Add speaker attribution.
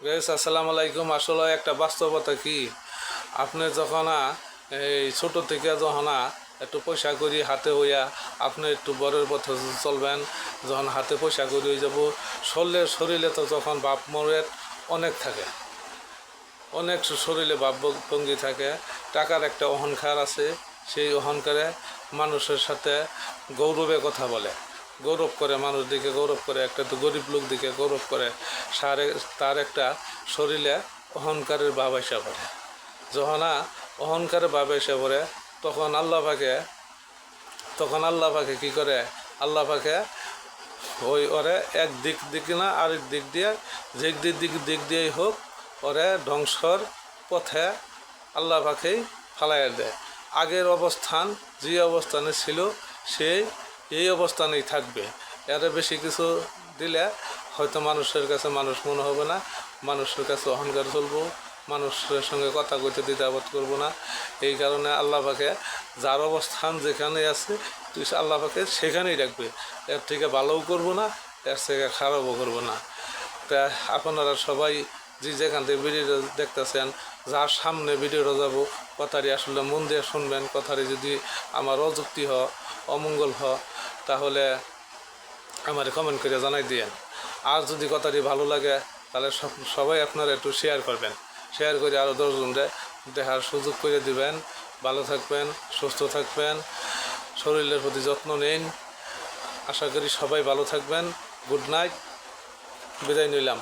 Speaker 1: Guys আসসালামু আলাইকুম। আসলে একটা বাস্তবতা কি, আপনি যখন এই ছোট থেকে যখন একটু পয়সা করি হাতে হইয়া আপনি একটু বড়ের পথে চলবেন, যখন হাতে পয়সা করি হয়ে যাব শরীরে তো যখন বাপ মরের অনেক থাকে, অনেক শরীরে ভাবভঙ্গি থাকে, টাকার একটা অহংকার আছে। সেই অহংকারে মানুষের সাথে গৌরবে কথা বলে, গৌরব করে, মানুষ দিকে গৌরব করে, একটা তো গরিব লোক দিকে গৌরব করে। তার একটা শরীরে অহংকারের ভাব এসে পড়ে। যখন অহংকারের ভাব এসে পড়ে তখন আল্লাহ পাকে কী করে, আল্লাহ পাকে ওই ওরে এক দিক না আরেক দিক দিয়ে, যে দিক দিয়েই হোক ওরে ধ্বংসর পথে আল্লাহ পাকেই ফালাইয়া দেয়। আগের অবস্থান যে অবস্থানে ছিল সেই এই অবস্থানেই থাকবে। এর বেশি কিছু দিলে হয়তো মানুষের কাছে মানুষ মনে হবে না, মানুষের কাছে অহংকার চলবো, মানুষের সঙ্গে কথা কইতে দ্বিধাবোধ করবো না। এই কারণে আল্লাহ পাকে যার অবস্থান যেখানে আছে তুই আল্লাহ পাকে সেখানেই রাখবে। এর থেকে ভালোও করবো না, এর থেকে খারাপও করবো না। তা আপনারা সবাই যে যেখান থেকে ভিডিওটা দেখতেছেন, যার সামনে ভিডিওটা যাব, কথাটি আসলে মন দিয়ে শুনবেন। কথাটি যদি আমার অযুক্তি অমঙ্গল তাহলে আমার কমেন্ট করে জানাই দিয়েন। আর যদি কথাটি ভালো লাগে তাহলে সবাই আপনারা একটু শেয়ার করবেন, শেয়ার করে আরও 10 জনকে দেখার সুযোগ করে দিবেন। ভালো থাকবেন, সুস্থ থাকবেন, শরীরের প্রতি যত্ন নিন। আশা করি সবাই ভালো থাকবেন। গুড নাইট, বিদায় নিলাম।